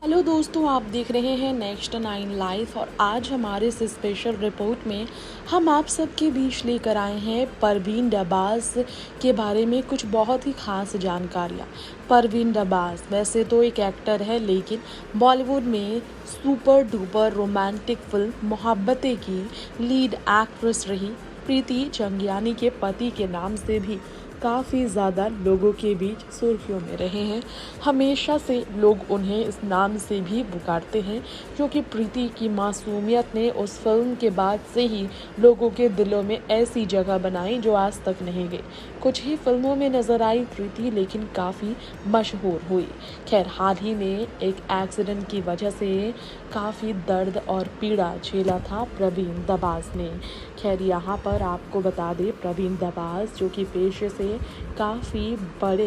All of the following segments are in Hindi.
हेलो दोस्तों, आप देख रहे हैं नेक्स्ट 9 लाइव और आज हमारे इस स्पेशल रिपोर्ट में हम आप सबके बीच लेकर आए हैं परवीन डब्बास के बारे में कुछ बहुत ही खास जानकारियाँ। परवीन डब्बास वैसे तो एक एक्टर है, लेकिन बॉलीवुड में super duper romantic film Mohabbatein की लीड एक्ट्रेस रही। प्रीति झंगियानी के पति के नाम से भी काफ़ी ज़्यादा लोगों के बीच सुर्खियों में रहे हैं। हमेशा से लोग उन्हें इस नाम से भी पुकारते हैं, क्योंकि प्रीति की मासूमियत ने उस फिल्म के बाद से ही लोगों के दिलों में ऐसी जगह बनाई जो आज तक नहीं गई। कुछ ही फिल्मों में नजर आई प्रीति, लेकिन काफ़ी मशहूर हुई। खैर, हाल ही में एक एक्सीडेंट की वजह से काफ़ी दर्द और पीड़ा झेला था प्रवीण दबास ने। खैर, यहाँ पर आपको बता दें, प्रवीण दबास जो कि पेशे से काफ़ी बड़े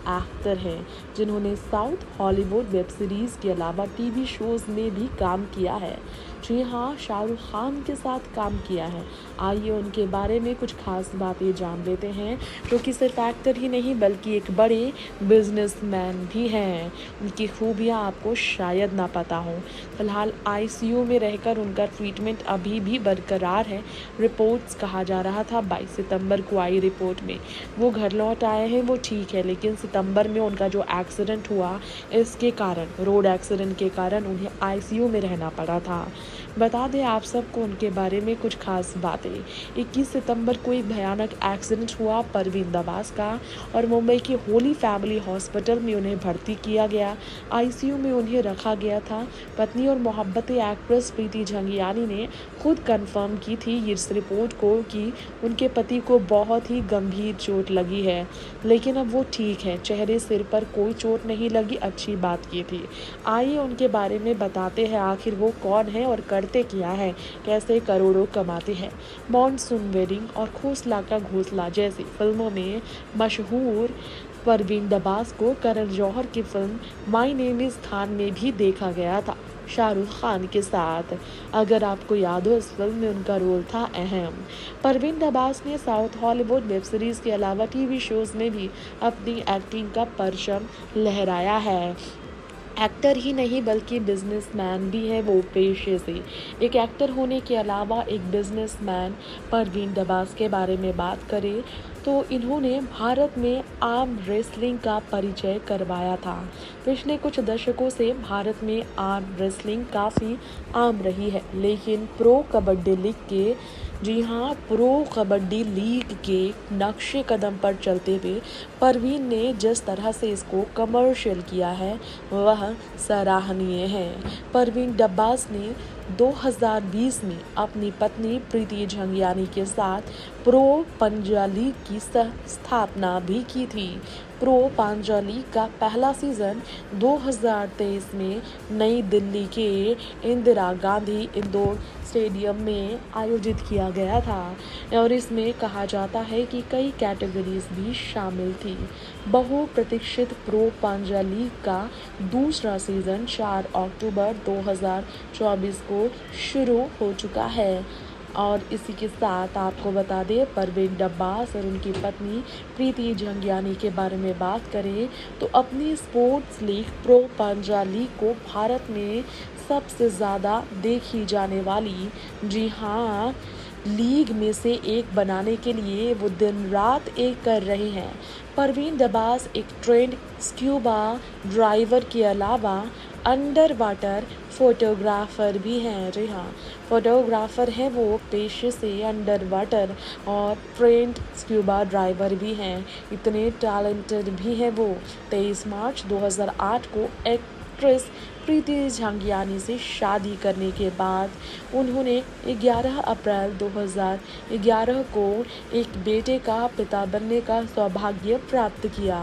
एक्टर हैं, जिन्होंने साउथ हॉलीवुड वेब सीरीज़ के अलावा टीवी शोज़ में भी काम किया है। जी हाँ, शाहरुख खान के साथ काम किया है। आइए उनके बारे में कुछ खास बातें जान लेते हैं, जो कि सिर्फ एक्टर ही नहीं बल्कि एक बड़े बिजनेसमैन भी हैं। उनकी खूबियाँ आपको शायद ना पता हो। फिलहाल आईसीयू में रहकर उनका ट्रीटमेंट अभी भी बरकरार है। रिपोर्ट्स कहा जा रहा था 22 सितंबर को आई रिपोर्ट में वो घर लौट आए हैं, वो ठीक है, लेकिन सितंबर में उनका जो एक्सीडेंट हुआ, इसके कारण, रोड एक्सीडेंट के कारण उन्हें आईसीयू में रहना पड़ा था। बता दें आप सबको उनके बारे में कुछ खास बातें। 21 सितंबर को एक भयानक एक्सीडेंट हुआ परवीन दबास का, और मुंबई के होली फैमिली हॉस्पिटल में उन्हें भर्ती किया गया। आईसीयू में उन्हें रखा गया था। पत्नी और मोहब्बतें एक्ट्रेस प्रीति झंगियानी ने खुद कंफर्म की थी इस रिपोर्ट को कि उनके पति को बहुत ही गंभीर चोट लगी है, लेकिन अब वो ठीक है। चेहरे, सिर पर कोई चोट नहीं लगी, अच्छी बात की थी। आइए उनके बारे में बताते हैं, आखिर वो कौन है और करते क्या है, कैसे करोड़ों कमाते हैं। मॉनसून वेडिंग और खोसला का घोंसला जैसी फिल्मों में मशहूर परवीन दबास को करण जौहर की film my name is Khan में भी देखा गया था, शाहरुख खान के साथ। अगर आपको याद हो, इस फिल्म में उनका रोल था अहम। परवीन दबास ने साउथ हॉलीवुड वेब सीरीज़ के अलावा टीवी शोज़ में भी अपनी एक्टिंग का परचम लहराया है। एक्टर ही नहीं बल्कि बिजनेसमैन भी है वो पेशे से। एक एक्टर होने के अलावा एक बिजनेसमैन परवीन दबास के बारे में बात करें तो इन्होंने भारत में आर्म रेसलिंग का परिचय करवाया था। पिछले कुछ दशकों से भारत में आर्म रेसलिंग काफ़ी आम रही है, लेकिन प्रो कबड्डी लीग के, जी हाँ, प्रो कबड्डी लीग के नक्शे कदम पर चलते हुए परवीन ने जिस तरह से इसको कमर्शियल किया है, वह सराहनीय है। परवीन दब्बास ने 2020 में अपनी पत्नी प्रीति झंगियानी के साथ प्रो पंजा लीग की स्थापना भी की थी। प्रो पंजा लीग का पहला सीजन 2023 में नई दिल्ली के इंदिरा गांधी इंडोर स्टेडियम में आयोजित किया गया था, और इसमें कहा जाता है कि कई कैटेगरीज भी शामिल थी। बहुप्रतीक्षित प्रो पंजा लीग का दूसरा सीजन 4 अक्टूबर 2024 को शुरू हो चुका है। और इसी के साथ आपको बता दें, परवीन दब्बास और उनकी पत्नी प्रीति झंगियानी के बारे में बात करें तो अपनी स्पोर्ट्स लीग प्रो पंजा लीग को भारत में सबसे ज़्यादा देखी जाने वाली, जी हाँ, लीग में से एक बनाने के लिए वो दिन रात एक कर रहे हैं। परवीन दब्बास एक ट्रेंड स्क्यूबा ड्राइवर के अलावा अंडर वाटर फोटोग्राफर भी हैं। जी हाँ, फोटोग्राफर हैं वो पेशे से, अंडर वाटर और ट्रेंड स्क्यूबा ड्राइवर भी हैं। इतने टैलेंटेड भी हैं वो। 23 मार्च 2008 को एक्ट्रेस प्रीति झंगियानी से शादी करने के बाद उन्होंने 11 अप्रैल 2011 को एक बेटे का पिता बनने का सौभाग्य प्राप्त किया।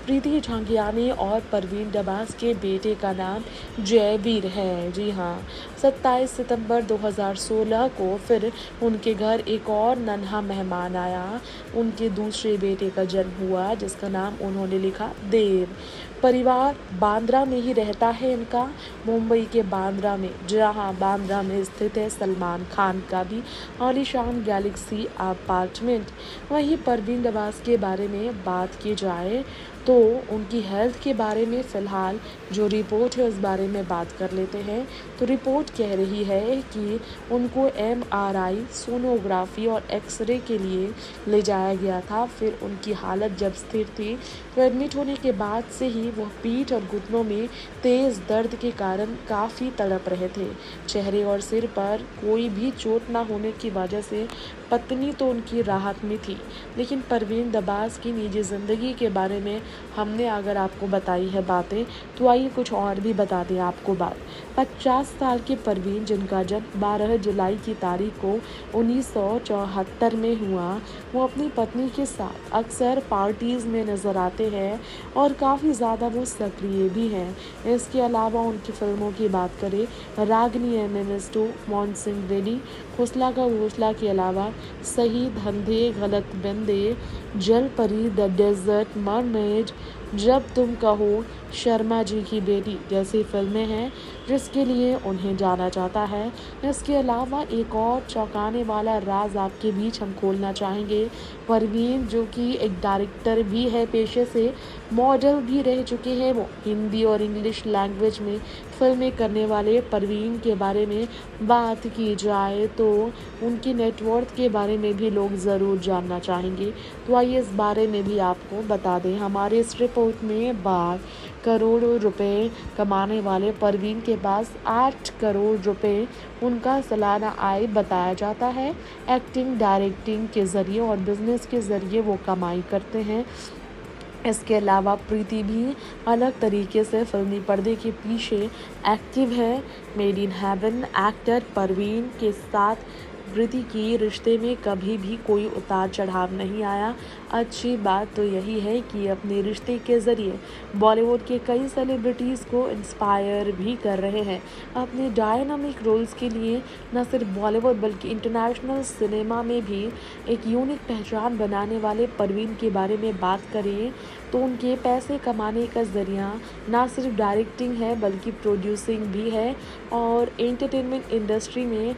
प्रीति झंगियानी और परवीन दब्बास के बेटे का नाम जयवीर है। जी हाँ, 27 सितंबर 2016 को फिर उनके घर एक और नन्हा मेहमान आया। उनके दूसरे बेटे का जन्म हुआ, जिसका नाम उन्होंने लिखा देव। परिवार बांद्रा में ही रहता है इनका, मुंबई के बांद्रा में, जहाँ बांद्रा में स्थित है सलमान खान का भी आलीशान गैलेक्सी अपार्टमेंट। वहीं परवीन दब्बास के बारे में बात की जाए तो उनकी हेल्थ के बारे में फ़िलहाल जो रिपोर्ट है उस बारे में बात कर लेते हैं। तो रिपोर्ट कह रही है कि उनको एमआरआई, सोनोग्राफी और एक्सरे के लिए ले जाया गया था। फिर उनकी हालत जब स्थिर थी तो एडमिट होने के बाद से ही वह पीठ और घुटनों में तेज़ दर्द के कारण काफ़ी तड़प रहे थे। चेहरे और सिर पर कोई भी चोट न होने की वजह से पत्नी तो उनकी राहत में थी, लेकिन परवीन दबास की निजी ज़िंदगी के बारे में हमने अगर आपको बताई है बातें, तो आइए कुछ और भी बता दें आपको बात। 50 साल के परवीन, जिनका जन्म 12 जुलाई की तारीख को 1974 में हुआ, वो अपनी पत्नी के साथ अक्सर पार्टीज़ में नज़र आते हैं और काफ़ी ज़्यादा वो सक्रिय भी हैं। इसके अलावा उनकी फिल्मों की बात करें, रागनी MMS2, मॉनसून रेडी, हौसला का घोंसला के अलावा सही धंधे, गलत बंदे, जल परी, द डेजर्ट मरमेड, जब तुम कहो, शर्मा जी की बेटी जैसी फिल्में हैं जिसके लिए उन्हें जाना जाता है। इसके अलावा एक और चौंकाने वाला राज आपके बीच हम खोलना चाहेंगे। परवीन, जो कि एक डायरेक्टर भी है पेशे से, मॉडल भी रह चुके हैं। वो हिंदी और इंग्लिश लैंग्वेज में फिल्में करने वाले परवीन के बारे में बात की जाए तो उनकी नेटवर्थ के बारे में भी लोग ज़रूर जानना चाहेंगे। तो आइए इस बारे में भी आपको बता दें। हमारे इस रिपोर्ट में बात करोड़ों रुपए कमाने वाले परवीन के पास 8 करोड़ रुपए उनका सालाना आय बताया जाता है। एक्टिंग, डायरेक्टिंग के ज़रिए और बिजनेस के ज़रिए वो कमाई करते हैं। इसके अलावा प्रीति भी अलग तरीके से फिल्मी पर्दे के पीछे एक्टिव है। Made in heaven actor Parveen के साथ प्रीति की रिश्ते में कभी भी कोई उतार चढ़ाव नहीं आया। अच्छी बात तो यही है कि अपने रिश्ते के ज़रिए बॉलीवुड के कई सेलिब्रिटीज़ को इंस्पायर भी कर रहे हैं। अपने डायनामिक रोल्स के लिए न सिर्फ बॉलीवुड बल्कि इंटरनेशनल सिनेमा में भी एक यूनिक पहचान बनाने वाले परवीन के बारे में बात करें तो उनके पैसे कमाने का ज़रिया ना सिर्फ डायरेक्टिंग है बल्कि प्रोड्यूसिंग भी है और एंटरटेनमेंट इंडस्ट्री में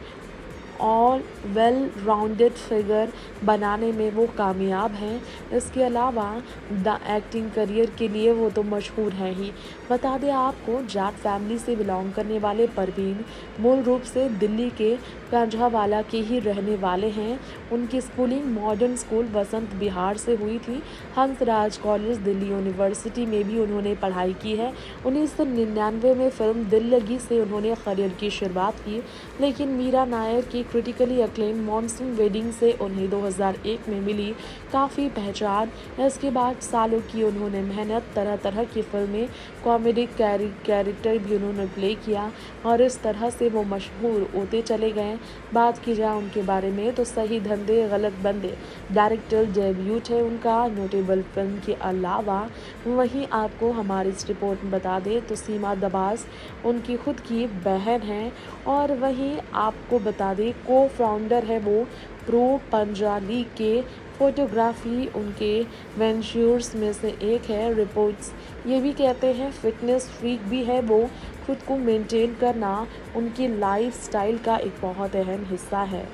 ऑल वेल राउंडेड फिगर बनाने में वो कामयाब हैं। इसके अलावा द एक्टिंग करियर के लिए वो तो मशहूर है ही। बता दें आपको, जाट फैमिली से बिलोंग करने वाले परवीन मूल रूप से दिल्ली के कांझावाला के ही रहने वाले हैं। उनकी schooling modern school Vasant Vihar से हुई थी। हंसराज कॉलेज, दिल्ली यूनिवर्सिटी में भी उन्होंने पढ़ाई की है। 1999 में फिल्म दिल लगी से उन्होंने करियर की शुरुआत की, लेकिन मीरा नायर की क्रिटिकली अक्लेम मॉनसून वेडिंग से उन्हें 2001 में मिली काफ़ी पहचान। इसके बाद सालों की उन्होंने मेहनत, तरह तरह की फिल्में, कॉमेडी कैरेक्टर भी उन्होंने प्ले किया और इस तरह से वो मशहूर होते चले गए। बात की जाए उनके बारे में तो सही धंधे, गलत बंदे डायरेक्टर डेब्यूट है उनका नोटेबल फिल्म के अलावा। वहीं आपको हमारी इस रिपोर्ट में बता दें तो सीमा दबास उनकी खुद की बहन है और वहीं आपको बता दें को फाउंडर है वो प्रो पंजाली के। फोटोग्राफी उनके वेंचर्स में से एक है। रिपोर्ट्स ये भी कहते हैं फिटनेस फ्रीक भी है वो। खुद को मेंटेन करना उनकी लाइफ स्टाइल का एक बहुत अहम हिस्सा है।